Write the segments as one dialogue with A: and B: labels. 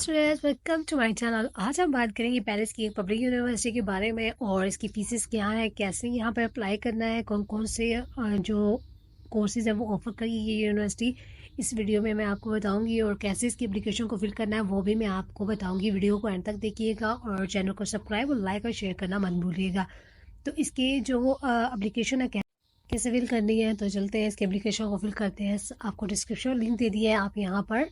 A: Students, welcome to my channel. आज हम बात करेंगे पेरिस की एक पब्लिक यूनिवर्सिटी के बारे में और इसकी फीसेस क्या है, कैसे यहाँ पर अप्लाई करना है, कौन कौन से जो कोर्सेज है वो ऑफर करेगी ये यूनिवर्सिटी। इस वीडियो में मैं आपको बताऊंगी और कैसे इसकी एप्लीकेशन को फिल करना है वो भी मैं आपको बताऊंगी। वीडियो को एंड तक देखिएगा और चैनल को सब्सक्राइब और लाइक और शेयर करना मत भूलिएगा। तो इसकी जो एप्लीकेशन है कैसे फिल करनी है, तो चलते हैं इसके एप्लीकेशन को फिल करते हैं। आपको डिस्क्रिप्शन लिंक दे दिया है, आप यहाँ पर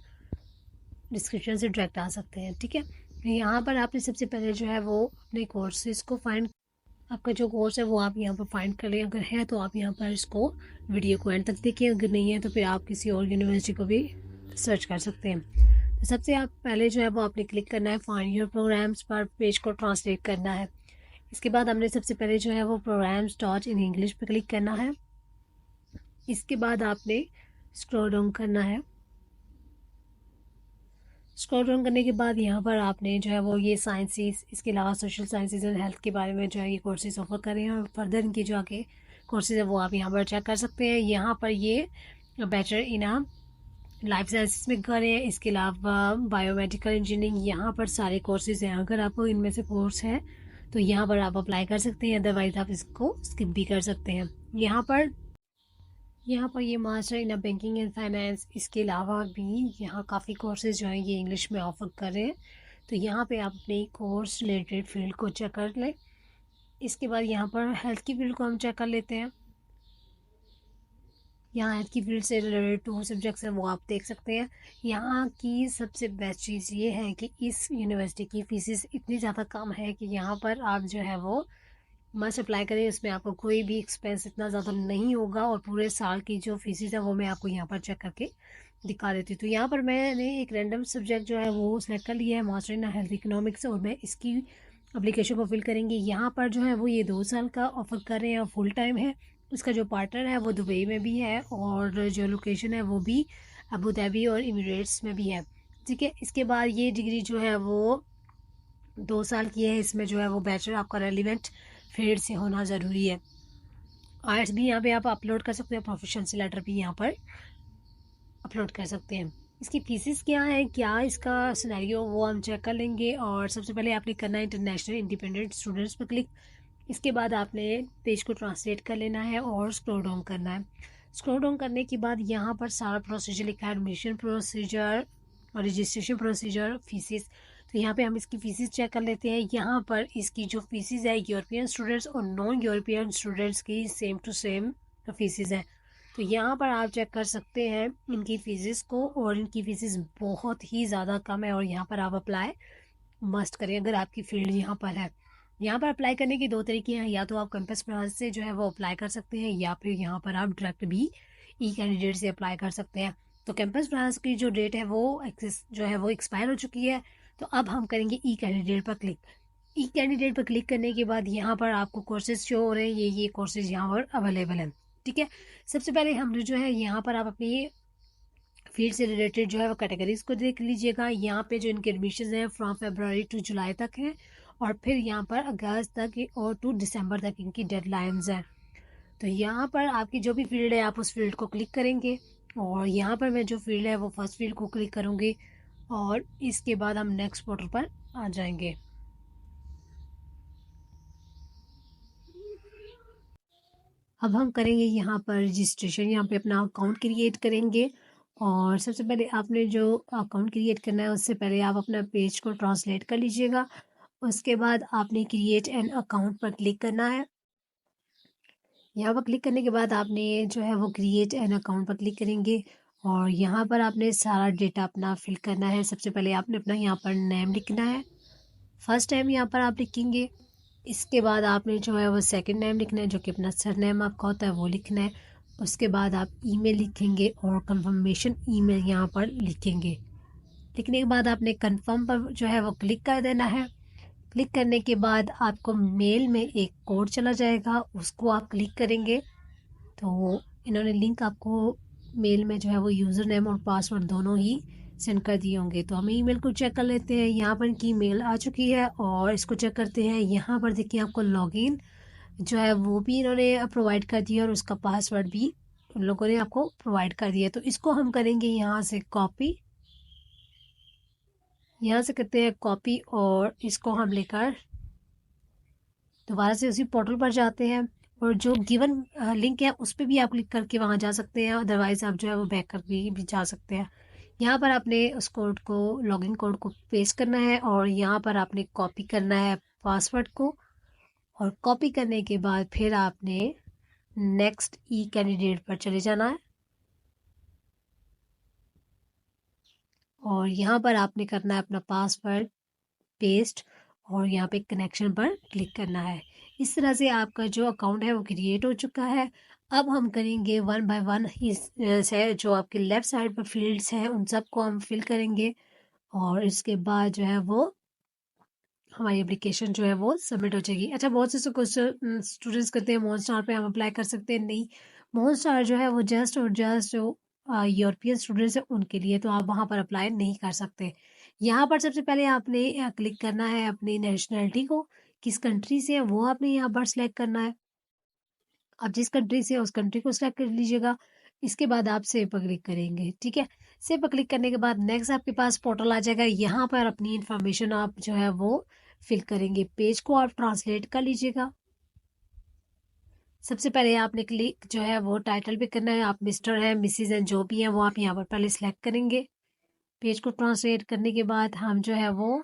A: डिस्क्रिप्शन से डायरेक्ट आ सकते हैं। ठीक है, यहाँ पर आपने सबसे पहले जो है वो अपने कोर्सेज को फाइंड, आपका जो कोर्स है वो आप यहाँ पर फाइंड कर लें। अगर है तो आप यहाँ पर इसको वीडियो को एंड तक देखिए, अगर नहीं है तो फिर आप किसी और यूनिवर्सिटी को भी सर्च कर सकते हैं। तो सबसे आप पहले जो है वो आपने क्लिक करना है फाइंड योर प्रोग्राम्स पर, पेज को ट्रांसलेट करना है। इसके बाद हमने सबसे पहले जो है वो प्रोग्राम्स डॉट इन इंग्लिश पर क्लिक करना है। इसके बाद आपने स्क्रॉल डाउन करना है। स्क्रॉल डाउन करने के बाद यहाँ पर आपने जो है वो ये साइंसेस, इसके अलावा सोशल साइंसेज एंड हेल्थ के बारे में जो है ये कोर्सेज ऑफर कर रहे हैं और फर्दर इनकी जो आगे कोर्सेज है वो आप यहाँ पर चेक कर सकते हैं। यहाँ पर ये बैचलर इन लाइफ साइंसेस में कर रहे हैं। इसके अलावा बायोमेडिकल इंजीनियरिंग, यहाँ पर सारे कोर्सेज हैं। अगर आपको इनमें से कोर्स है तो यहाँ पर आप अप्लाई कर सकते हैं, अदरवाइज आप इसको स्किप भी कर सकते हैं। यहाँ पर ये master in banking and finance, इसके अलावा भी यहाँ काफ़ी कोर्सेज जो हैं ये इंग्लिश में ऑफर कर रहे हैं। तो यहाँ पे आप अपनी कोर्स रिलेटेड फील्ड को चेक कर लें। इसके बाद यहाँ पर हेल्थ की फील्ड को हम चेक कर लेते हैं। यहाँ हेल्थ की फील्ड से रिलेटेड 2 सब्जेक्ट्स हैं वो आप देख सकते हैं। यहाँ की सबसे बेस्ट चीज़ ये है कि इस यूनिवर्सिटी की फीसिस इतनी ज़्यादा कम है कि यहाँ पर आप जो है वो मस्ट अप्लाई करें। इसमें आपको कोई भी एक्सपेंस इतना ज़्यादा नहीं होगा और पूरे साल की जो फीसिस है वो मैं आपको यहाँ पर चेक करके दिखा देती हूँ। तो यहाँ पर मैंने एक रैंडम सब्जेक्ट जो है वो सेलेक्ट कर लिया है, मास्टर इन हेल्थ इकोनॉमिक्स, और मैं इसकी एप्लीकेशन को फिल करेंगे। यहाँ पर जो है वो ये 2 साल का ऑफर कर रहे हैं और फुल टाइम है। उसका जो पार्टनर है वो दुबई में भी है और जो लोकेशन है वो भी अबू धाबी और इमिरेट्स में भी है। ठीक है, इसके बाद ये डिग्री जो है वो 2 साल की है। इसमें जो है वो बैचलर आपका रेलिवेंट फील्ड से होना ज़रूरी है। आर्ट्स भी यहाँ पे आप अपलोड कर सकते हैं, प्रोफिशिएंसी लेटर भी यहाँ पर अपलोड कर सकते हैं। इसकी फीसिस क्या है, क्या इसका सिनेरियो, वो हम चेक कर लेंगे। और सबसे पहले आपने करना है इंटरनेशनल इंडिपेंडेंट स्टूडेंट्स पर क्लिक। इसके बाद आपने पेज को ट्रांसलेट कर लेना है और स्क्रॉल डाउन करना है। स्क्रॉल डाउन करने के बाद यहाँ पर सारा प्रोसीजर लिखा है, एडमिशन प्रोसीजर और रजिस्ट्रेशन प्रोसीजर, फीसिस। तो यहाँ पे हम इसकी फीसिस चेक कर लेते हैं। यहाँ पर इसकी जो फीसिस है यूरोपियन स्टूडेंट्स और नॉन यूरोपियन स्टूडेंट्स की सेम टू सेम फीसिस है। तो यहाँ पर आप चेक कर सकते हैं इनकी फीसिस को, और इनकी फीसिस बहुत ही ज़्यादा कम है और यहाँ पर आप अप्लाई मस्ट करें अगर आपकी फील्ड यहाँ पर है। यहाँ पर अप्लाई करने के 2 तरीके हैं, या तो आप कैंपस ब्रांच से जो है वो अप्लाई कर सकते हैं या फिर यहाँ पर आप डायरेक्ट भी ई कैंडिडेट से अप्लाई कर सकते हैं। तो कैंपस ब्रांच की जो डेट है वो एक्सेस जो है वो एक्सपायर हो चुकी है। तो अब हम करेंगे ई कैंडिडेट पर क्लिक। ई कैंडिडेट पर क्लिक करने के बाद यहाँ पर आपको कोर्सेज शो हो रहे हैं, ये कोर्सेज यहाँ पर अवेलेबल हैं। ठीक है, सबसे पहले हमने जो है यहाँ पर आप अपनी फील्ड से रिलेटेड जो है वो कैटेगरीज को देख लीजिएगा। यहाँ पे जो इनके एडमिशन हैं फ्रॉम फरवरी टू जुलाई तक हैं और फिर यहाँ पर अगस्त तक और टू दिसंबर तक इनकी डेडलाइंस हैं। तो यहाँ पर आपकी जो भी फील्ड है आप उस फील्ड को क्लिक करेंगे और यहाँ पर मैं जो फील्ड है वो फर्स्ट फील्ड को क्लिक करूँगी और इसके बाद हम नेक्स्ट पोर्टल पर आ जाएंगे। अब हम करेंगे यहाँ पर रजिस्ट्रेशन, यहाँ पे अपना अकाउंट क्रिएट करेंगे। और सबसे पहले आपने जो अकाउंट क्रिएट करना है उससे पहले आप अपना पेज को ट्रांसलेट कर लीजिएगा। उसके बाद आपने क्रिएट एन अकाउंट पर क्लिक करना है। यहाँ पर क्लिक करने के बाद आपने जो है वो क्रिएट एन अकाउंट पर क्लिक करेंगे और यहाँ पर आपने सारा डेटा अपना फिल करना है। सबसे पहले आपने अपना यहाँ पर नेम लिखना है, फर्स्ट नेम यहाँ पर आप लिखेंगे। इसके बाद आपने जो है वो सेकंड नेम लिखना है, जो कि अपना सर नेम आपका होता है वो लिखना है। उसके बाद आप ईमेल लिखेंगे और कंफर्मेशन ईमेल यहाँ पर लिखेंगे। लिखने के बाद आपने कंफर्म पर जो है वो क्लिक कर देना है। क्लिक करने के बाद आपको मेल में एक कोड चला जाएगा, उसको आप क्लिक करेंगे तो इन्होंने लिंक आपको मेल में जो है वो यूज़र नेम और पासवर्ड दोनों ही सेंड कर दिए होंगे। तो हम ईमेल को चेक कर लेते हैं। यहाँ पर इनकी मेल आ चुकी है और इसको चेक करते हैं। यहाँ पर देखिए आपको लॉगिन जो है वो भी इन्होंने प्रोवाइड कर दिया और उसका पासवर्ड भी उन लोगों ने आपको प्रोवाइड कर दिया। तो इसको हम करेंगे यहाँ से कॉपी यहाँ से करते हैं कॉपी और इसको हम लेकर दोबारा से उसी पोर्टल पर जाते हैं और जो गिवन लिंक है उस पर भी आप क्लिक करके वहाँ जा सकते हैं, अदरवाइज आप जो है वो बैक कर भी जा सकते हैं। यहाँ पर आपने उस कोड को, लॉगिन कोड को पेस्ट करना है और यहाँ पर आपने कॉपी करना है पासवर्ड को, और कॉपी करने के बाद फिर आपने नेक्स्ट ई कैंडिडेट पर चले जाना है और यहाँ पर आपने करना है अपना पासवर्ड पेस्ट और यहाँ पे कनेक्शन पर क्लिक करना है। इस तरह से आपका जो अकाउंट है वो क्रिएट हो चुका है। अब हम करेंगे वन बाय वन से जो आपके लेफ्ट साइड पर फील्ड्स हैं उन सबको हम फिल करेंगे और इसके बाद जो है वो हमारी एप्लीकेशन जो है वो सबमिट हो जाएगी। अच्छा, बहुत से स्टूडेंट्स कहते हैं मोन स्टार पे हम अप्लाई कर सकते हैं। नहीं, मोन स्टार जो है वो जस्ट और जस्ट जो यूरोपियन स्टूडेंट्स हैं उनके लिए, तो आप वहाँ पर अप्लाई नहीं कर सकते। यहाँ पर सबसे पहले आपने क्लिक करना है अपनी नेशनलिटी को, किस कंट्री से है वो आपने यहाँ पर सिलेक्ट करना है। आप जिस कंट्री से उस कंट्री को सिलेक्ट कर लीजिएगा। इसके बाद आप सेव पर क्लिक करेंगे, ठीक है। सेव पर क्लिक करने के बाद नेक्स्ट आपके पास पोर्टल आ जाएगा। यहाँ पर अपनी इंफॉर्मेशन आप जो है वो फिल करेंगे। पेज को आप ट्रांसलेट कर लीजिएगा। सबसे पहले आपने क्लिक जो है वो टाइटल पे करना है। आप मिस्टर हैं, मिसिज हैं, जो भी हैं वो आप यहाँ पर पहले सिलेक्ट करेंगे। पेज को ट्रांसलेट करने के बाद हम जो है वो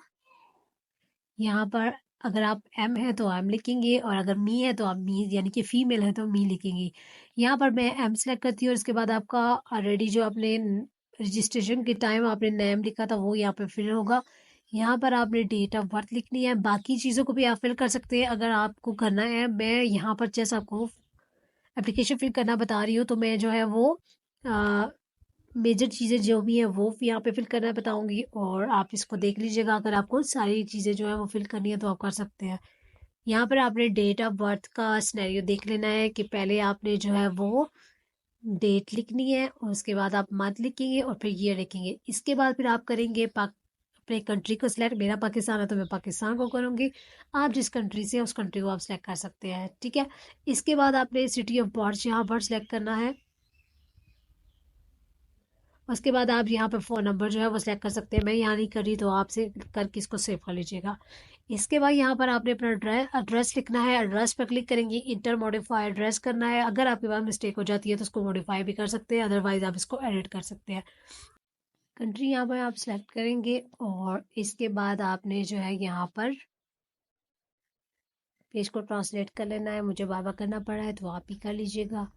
A: यहाँ पर, अगर आप एम है तो एम लिखेंगे और अगर मी है तो आप मी, यानी कि फीमेल है तो मी लिखेंगे। यहाँ पर मैं एम सेलेक्ट करती हूँ और इसके बाद आपका ऑलरेडी जो आपने रजिस्ट्रेशन के टाइम आपने नेम लिखा था वो यहाँ पे फिल होगा। यहाँ पर आपने डेट ऑफ बर्थ लिखनी है। बाकी चीज़ों को भी आप फिल कर सकते हैं अगर आपको करना है। मैं यहाँ पर जैसे आपको एप्लीकेशन फिल करना बता रही हूँ तो मैं जो है वो मेजर चीज़ें जो भी हैं वो यहाँ पे फिल करना बताऊंगी और आप इसको देख लीजिएगा। अगर आपको सारी चीज़ें जो है वो फिल करनी है तो आप कर सकते हैं। यहाँ पर आपने डेट ऑफ बर्थ का सिनेरियो देख लेना है कि पहले आपने जो है वो डेट लिखनी है और उसके बाद आप मंथ लिखेंगे और फिर ईयर लिखेंगे। इसके बाद फिर आप करेंगे अपने कंट्री को सिलेक्ट। मेरा पाकिस्तान है तो मैं पाकिस्तान को करूँगी। आप जिस कंट्री से हैं उस कंट्री को आप सिलेक्ट कर सकते हैं, ठीक है। इसके बाद आपने सिटी ऑफ बर्थ यहाँ पर सिलेक्ट करना है। उसके बाद आप यहाँ पर फ़ोन नंबर जो है वो सिलेक्ट कर सकते हैं। मैं यहाँ नहीं कर रही तो आपसे करके इसको सेव कर लीजिएगा। इसके बाद यहाँ पर आपने अपना एड्रेस लिखना है। एड्रेस पर क्लिक करेंगे, इंटर मॉडिफाई एड्रेस करना है। अगर आपके पास मिस्टेक हो जाती है तो उसको मॉडिफाई भी कर सकते हैं, अदरवाइज आप इसको एडिट कर सकते हैं। कंट्री यहाँ पर आप सिलेक्ट करेंगे और इसके बाद आपने जो है यहाँ पर पेज को ट्रांसलेट कर लेना है। मुझे बार बार करना पड़ा है तो आप ही कर लीजिएगा।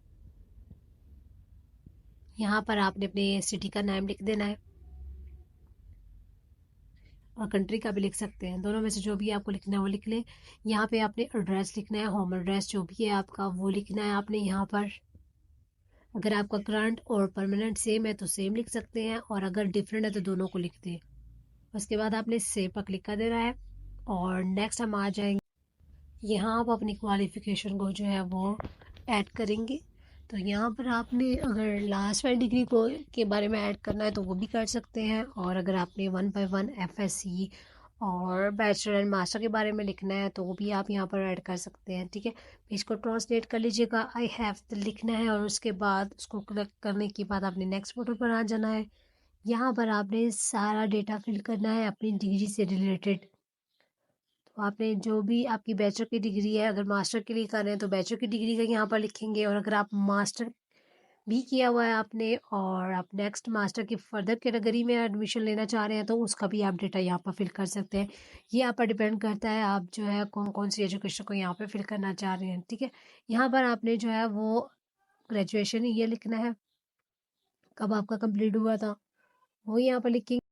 A: यहाँ पर आपने अपने सिटी का नाम लिख देना है और कंट्री का भी लिख सकते हैं। दोनों में से जो भी आपको लिखना है वो लिख लें। यहाँ पे आपने एड्रेस लिखना है, होम एड्रेस जो भी है आपका वो लिखना है आपने यहाँ पर। अगर आपका करंट और परमानेंट सेम है तो सेम लिख सकते हैं और अगर डिफरेंट है तो दोनों को लिख दें। उसके बाद आपने सेव पर क्लिक कर देना है और नेक्स्ट हम आ जाएंगे। यहाँ आप अपनी क्वालिफ़िकेशन को जो है वो ऐड करेंगे। तो यहाँ पर आपने अगर लास्ट वाली डिग्री को के बारे में ऐड करना है तो वो भी कर सकते हैं, और अगर आपने वन बाय वन एफएससी और बैचलर एंड मास्टर के बारे में लिखना है तो वो भी आप यहाँ पर ऐड कर सकते हैं, ठीक है। इसको ट्रांसलेट कर लीजिएगा, आई हैव लिखना है और उसके बाद उसको क्लिक करने के बाद आपने नेक्स्ट बटन पर आ जाना है। यहाँ पर आपने सारा डेटा फिल करना है अपनी डिग्री से रिलेटेड। तो आपने जो भी आपकी बैचलर की डिग्री है, अगर मास्टर के लिए कर रहे हैं तो बैचलर की डिग्री का यहाँ पर लिखेंगे, और अगर आप मास्टर भी किया हुआ है आपने और आप नेक्स्ट मास्टर की फर्दर कैटेगरी में एडमिशन लेना चाह रहे हैं तो उसका भी आप डेटा यहाँ पर फिल कर सकते हैं। ये आप पर डिपेंड करता है आप जो है कौन कौन सी एजुकेशन को यहाँ पे फिल करना चाह रहे हैं, ठीक है। यहाँ पर आपने जो है वो ग्रेजुएशन ये लिखना है, कब आपका कंप्लीट हुआ था वो यहाँ पर लिखेंगे।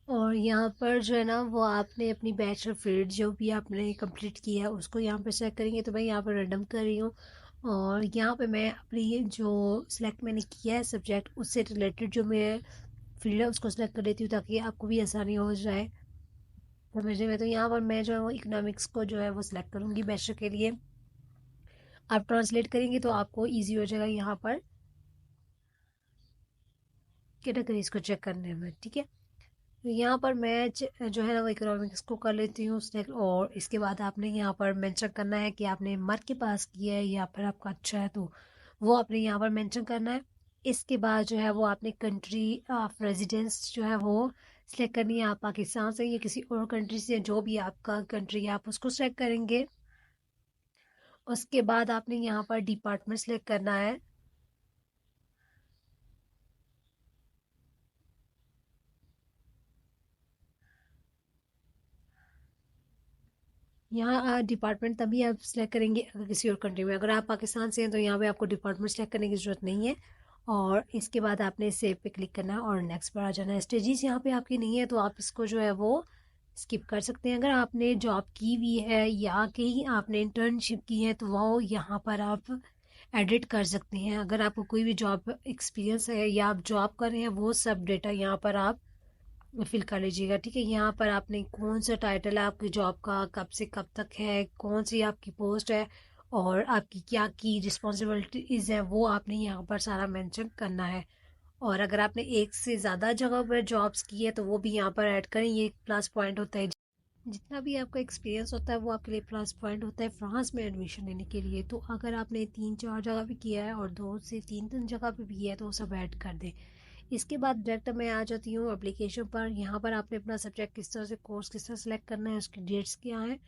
A: और यहाँ पर जो है ना वो आपने अपनी बैचलर फील्ड जो भी आपने कंप्लीट किया है उसको यहाँ पर सेलेक्ट करेंगे। तो मैं यहाँ पर रैंडम कर रही हूँ और यहाँ पे मैं अपनी जो सिलेक्ट मैंने किया है सब्जेक्ट उससे रिलेटेड जो मैं फील्ड है उसको सिलेक्ट कर लेती हूँ ताकि आपको भी आसानी हो जाए समझने में। तो यहाँ पर मैं जो है वो इकोनॉमिक्स को जो है वो सिलेक्ट करूँगी बैचलर के लिए। आप ट्रांसलेट करेंगे तो आपको ईजी हो जाएगा यहाँ पर कैटेगरीज को चेक करने में, ठीक है। तो यहाँ पर मैं जो है ना वो इकोनॉमिक्स को कर लेती हूँ सिलेक्ट, और इसके बाद आपने यहाँ पर मेंशन करना है कि आपने मर्द के पास किया है या फिर आपका अच्छा है तो वो आपने यहाँ पर मेंशन करना है। इसके बाद जो है वो आपने कंट्री ऑफ रेजिडेंस जो है वो सिलेक्ट करनी है। आप पाकिस्तान से या किसी और कंट्री से, जो भी आपका कंट्री है आप उसको सिलेक्ट करेंगे। उसके बाद आपने यहाँ पर डिपार्टमेंट सिलेक्ट करना है। यहाँ डिपार्टमेंट तभी आप सिलेक्ट करेंगे अगर किसी और कंट्री में, अगर आप पाकिस्तान से हैं तो यहाँ पे आपको डिपार्टमेंट सेलेक्ट करने की ज़रूरत नहीं है। और इसके बाद आपने सेव पे क्लिक करना है और नेक्स्ट पर आ जाना है। स्टेजेस यहाँ पे आपकी नहीं है तो आप इसको जो है वो स्किप कर सकते हैं। अगर आपने जॉब की हुई है या कहीं आपने इंटर्नशिप की है तो वो यहाँ पर आप एडिट कर सकते हैं। अगर आपको कोई भी जॉब एक्सपीरियंस है या आप जॉब कर रहे हैं वो सब डेटा यहाँ पर आप फिल कर लीजिएगा। ठीक है, यहाँ पर आपने कौन सा टाइटल है आपकी जॉब का, कब से कब तक है, कौन सी आपकी पोस्ट है और आपकी क्या की रिस्पॉन्सिबिलिटीज़ हैं वो आपने यहाँ पर सारा मेंशन करना है। और अगर आपने एक से ज़्यादा जगह पर जॉब्स की है तो वो भी यहाँ पर ऐड करें, ये एक प्लस पॉइंट होता है। जितना भी आपका एक्सपीरियंस होता है वो आपके लिए प्लस पॉइंट होता है फ्रांस में एडमिशन लेने के लिए। तो अगर आपने 3-4 जगह भी किया है और 2 से 3 जगह पे भी किया है तो वो सब ऐड कर दें। इसके बाद डायरेक्ट मैं आ जाती हूँ एप्लीकेशन पर। यहाँ पर आपने अपना सब्जेक्ट किस तरह से, कोर्स किस तरह सेलेक्ट करना है, उसकी डेट्स क्या हैं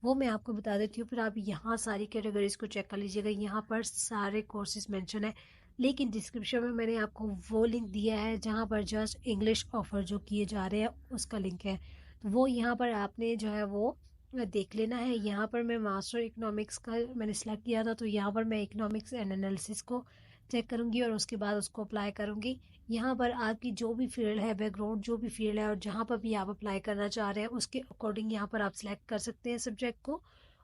A: वो मैं आपको बता देती हूँ। फिर आप यहाँ सारी कैटेगरीज को चेक कर लीजिएगा। यहाँ पर सारे कोर्सेज मेंशन है, लेकिन डिस्क्रिप्शन में मैंने आपको वो लिंक दिया है जहाँ पर जस्ट इंग्लिश ऑफर जो किए जा रहे हैं उसका लिंक है। तो वो यहाँ पर आपने जो है वो देख लेना है। यहाँ पर मैं मास्टर इकोनॉमिक्स का मैंने सेलेक्ट किया था तो यहाँ पर मैं इकोनॉमिक्स एंड एनालिसिस को चेक करूँगी और उसके बाद उसको अप्लाई करूँगी। यहाँ पर आपकी जो भी फील्ड है, बैकग्राउंड जो भी फील्ड है और जहाँ पर भी आप अप्लाई करना चाह रहे हैं उसके अकॉर्डिंग यहाँ पर आप सिलेक्ट कर सकते हैं सब्जेक्ट को।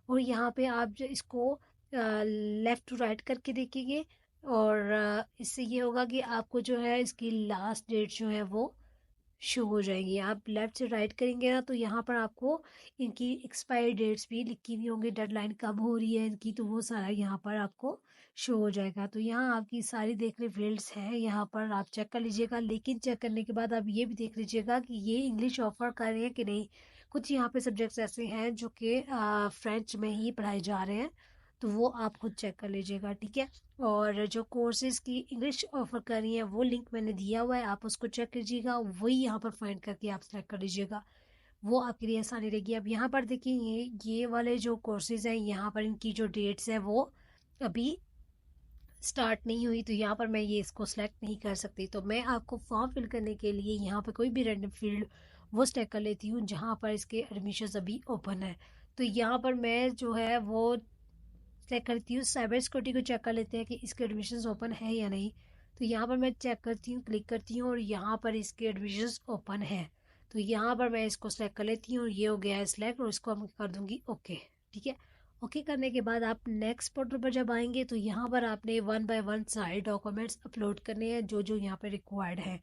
A: और यहाँ पे आप जो इसको लेफ़्ट टू राइट करके देखेंगे और इससे ये होगा कि आपको जो है इसकी लास्ट डेट जो है वो शो हो जाएंगी। आप लेफ़्ट से राइट करेंगे ना तो यहाँ पर आपको इनकी एक्सपायरी डेट्स भी लिखी हुई होंगी, डेडलाइन कब हो रही है इनकी, तो वो सारा यहाँ पर आपको शो हो जाएगा। तो यहाँ आपकी सारी देख ली फील्ड्स हैं, यहाँ पर आप चेक कर लीजिएगा। लेकिन चेक करने के बाद आप ये भी देख लीजिएगा कि ये इंग्लिश ऑफर कर रहे हैं कि नहीं। कुछ यहाँ पे सब्जेक्ट्स ऐसे हैं जो कि फ्रेंच में ही पढ़ाए जा रहे हैं, तो वो आप खुद चेक कर लीजिएगा। ठीक है, और जो कोर्सेज़ की इंग्लिश ऑफ़र कर रही हैं वो लिंक मैंने दिया हुआ है, आप उसको चेक कीजिएगा, वही यहाँ पर फाइंड करके आप सेलेक्ट कर लीजिएगा। वो आपके लिए आसानी रहेगी। अब यहाँ पर देखिए ये वाले जो कोर्सेज़ हैं यहाँ पर इनकी जो डेट्स है वो अभी स्टार्ट नहीं हुई, तो यहाँ पर मैं ये इसको सेलेक्ट नहीं कर सकती। तो मैं आपको फॉर्म फिल करने के लिए यहाँ पर कोई भी रैंडम फील्ड वो सेलेक्ट कर लेती हूँ जहाँ पर इसके एडमिशन अभी ओपन है। तो यहाँ पर मैं जो है वो चेक करती हूँ, साइबर सिक्योरिटी को चेक कर लेते हैं कि इसके एडमिशन्स ओपन है या नहीं। तो यहाँ पर मैं चेक करती हूँ, क्लिक करती हूँ और यहाँ पर इसके एडमिशन्स ओपन है। तो यहाँ पर मैं इसको सेलेक्ट कर लेती हूँ, ये हो गया है सिलेक्ट और इसको मैं कर दूँगी ओके। ठीक है, ओके करने के बाद आप नेक्स्ट पोर्टल पर जब आएंगे तो यहाँ पर आपने 1 बाय 1 सारे डॉक्यूमेंट्स अपलोड करने हैं जो जो यहाँ पर रिक्वायर्ड है।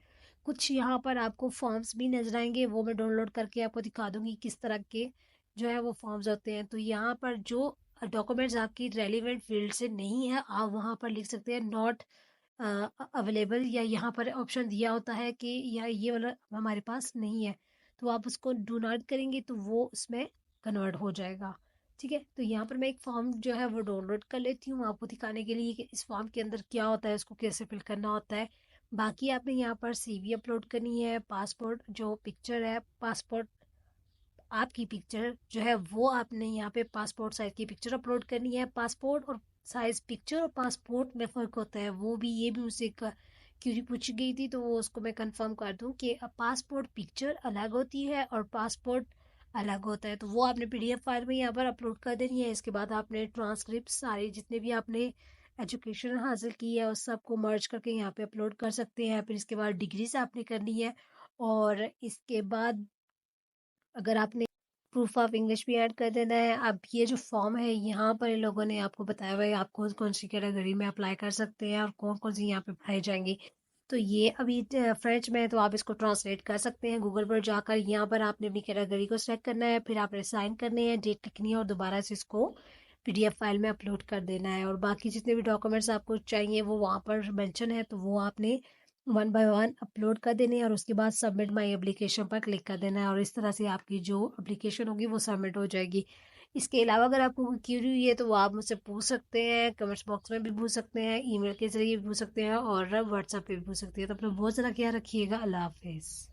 A: कुछ यहाँ पर आपको फॉर्म्स भी नजर आएंगे, वो मैं डाउनलोड करके आपको दिखा दूँगी किस तरह के जो है वो फॉर्म्स होते हैं। तो यहाँ पर जो डॉक्यूमेंट्स आपकी रेलिवेंट फील्ड से नहीं है आप वहाँ पर लिख सकते हैं नॉट अवेलेबल, या यहाँ पर ऑप्शन दिया होता है कि या ये वाला हमारे पास नहीं है, तो आप उसको डू नॉट करेंगे तो वो उसमें कन्वर्ट हो जाएगा। ठीक है, तो यहाँ पर मैं एक फॉर्म जो है वो डाउनलोड कर लेती हूँ आपको दिखाने के लिए कि इस फॉर्म के अंदर क्या होता है, उसको कैसे फिल करना होता है। बाकी आपने यहाँ पर सीवी अपलोड करनी है, पासपोर्ट जो पिक्चर है, पासपोर्ट आपकी पिक्चर जो है वो आपने यहाँ पे पासपोर्ट साइज की पिक्चर अपलोड करनी है। पासपोर्ट और साइज पिक्चर और पासपोर्ट में फ़र्क होता है, वो भी ये भी मुझसे क्यूरी पूछी गई थी तो वो उसको मैं कंफर्म कर दूं कि पासपोर्ट पिक्चर अलग होती है और पासपोर्ट अलग होता है। तो वो आपने पीडीएफ फाइल में यहाँ पर अपलोड कर देनी है। इसके बाद आपने ट्रांसक्रिप्ट सारे जितने भी आपने एजुकेशन हासिल की है उस सबको मर्ज करके यहाँ पे अपलोड कर सकते हैं। फिर इसके बाद डिग्री से आपने करनी है और इसके बाद अगर आपने प्रूफ ऑफ इंग्लिश भी ऐड कर देना है। अब ये जो फॉर्म है यहाँ पर इन लोगों ने आपको बताया हुआ है आप कौन कौन सी कैटेगरी में अप्लाई कर सकते हैं और कौन कौन सी यहाँ पे पढ़ाई जाएंगी। तो ये अभी फ्रेंच में है तो आप इसको ट्रांसलेट कर सकते हैं गूगल पर जाकर। यहाँ पर आपने अपनी कैटेगरी को सेलेक्ट करना है, फिर आपने साइन करने हैं, डेट लिखनी है और दोबारा से इसको पीडीएफ फाइल में अपलोड कर देना है। और बाकी जितने भी डॉक्यूमेंट्स आपको चाहिए वो वहाँ पर मेंशन है तो वो आपने 1 बाय 1 अपलोड कर देने हैं और उसके बाद सबमिट माई एप्लीकेशन पर क्लिक कर देना है और इस तरह से आपकी जो एप्लीकेशन होगी वो सबमिट हो जाएगी। इसके अलावा अगर आपको कोई क्यूरी हुई है तो वो आप मुझसे पूछ सकते हैं, कमेंट्स बॉक्स में भी पूछ सकते हैं, ईमेल के जरिए भी पूछ सकते हैं और व्हाट्सएप पे भी पूछ सकते हैं। तो अपना बहुत ज़्यादा ख्याल रखिएगा। अल्लाह हाफिज़।